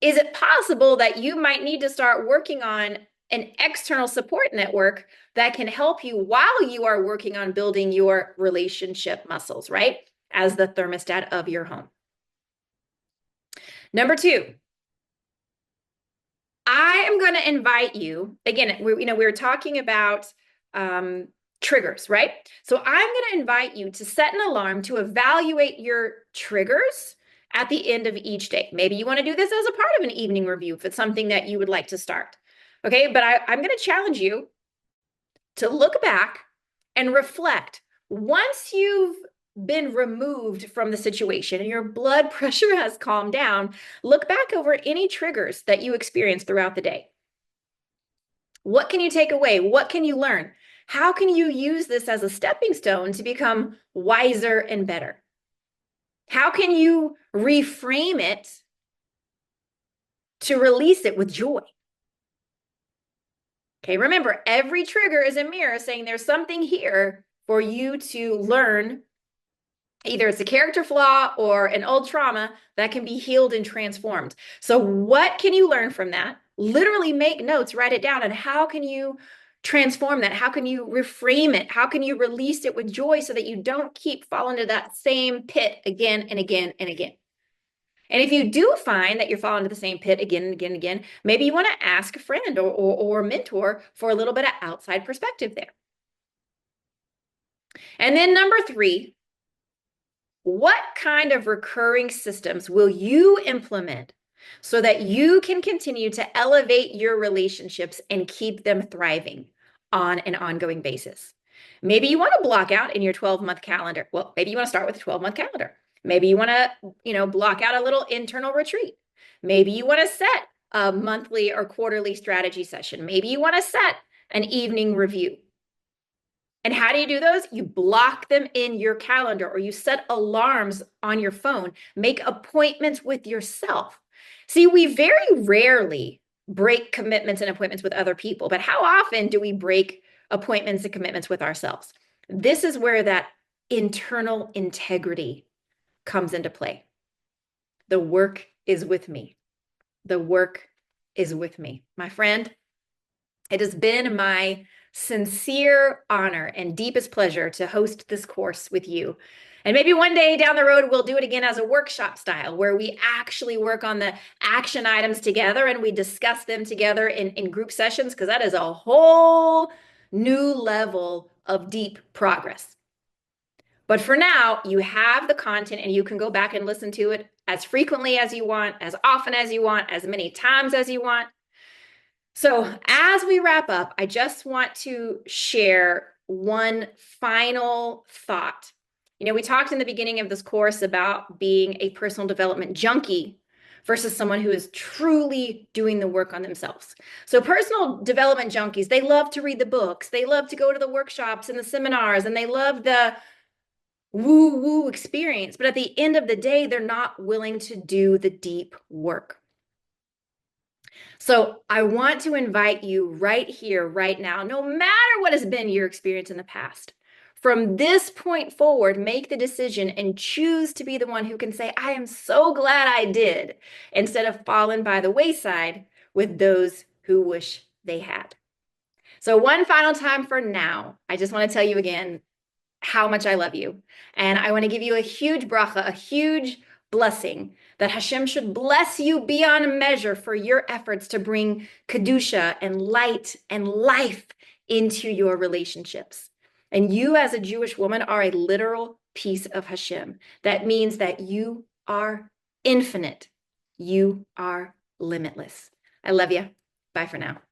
is it possible that you might need to start working on an external support network that can help you while you are working on building your relationship muscles, right? As the thermostat of your home. Number 2, I am going to invite you, again, we were talking about triggers, right? So I'm going to invite you to set an alarm to evaluate your triggers at the end of each day. Maybe you want to do this as a part of an evening review if it's something that you would like to start. Okay, but I'm going to challenge you to look back and reflect. Once you've been removed from the situation and your blood pressure has calmed down, look back over any triggers that you experienced throughout the day. What can you take away? What can you learn? How can you use this as a stepping stone to become wiser and better? How can you reframe it to release it with joy? Okay, remember, every trigger is a mirror saying there's something here for you to learn. Either it's a character flaw or an old trauma that can be healed and transformed. So what can you learn from that? Literally make notes, write it down, and how can you transform that? How can you reframe it? How can you release it with joy so that you don't keep falling into that same pit again and again and again? And if you do find that you're falling into the same pit again and again and again, maybe you want to ask a friend or a mentor for a little bit of outside perspective there. And then number 3, what kind of recurring systems will you implement so that you can continue to elevate your relationships and keep them thriving on an ongoing basis? Maybe you want to block out in your 12-month calendar. Well, maybe you want to start with a 12-month calendar. Maybe you want to, block out a little internal retreat. Maybe you want to set a monthly or quarterly strategy session. Maybe you want to set an evening review. And how do you do those? You block them in your calendar or you set alarms on your phone. Make appointments with yourself. See, we very rarely break commitments and appointments with other people, but how often do we break appointments and commitments with ourselves? This is where that internal integrity comes into play. The work is with me. The work is with me. My friend, it has been my sincere honor and deepest pleasure to host this course with you. And maybe one day down the road, we'll do it again as a workshop style where we actually work on the action items together and we discuss them together in group sessions, because that is a whole new level of deep progress. But for now, you have the content and you can go back and listen to it as frequently as you want, as often as you want, as many times as you want. So as we wrap up, I just want to share one final thought. We talked in the beginning of this course about being a personal development junkie versus someone who is truly doing the work on themselves. So personal development junkies, they love to read the books, they love to go to the workshops and the seminars, and they love the woo-woo experience. But at the end of the day, they're not willing to do the deep work. So I want to invite you right here, right now, no matter what has been your experience in the past, from this point forward, make the decision and choose to be the one who can say, I am so glad I did, instead of falling by the wayside with those who wish they had. So one final time for now, I just want to tell you again how much I love you. And I want to give you a huge bracha, a huge blessing, that Hashem should bless you beyond measure for your efforts to bring Kedusha and light and life into your relationships. And you as a Jewish woman are a literal piece of Hashem. That means that you are infinite. You are limitless. I love you. Bye for now.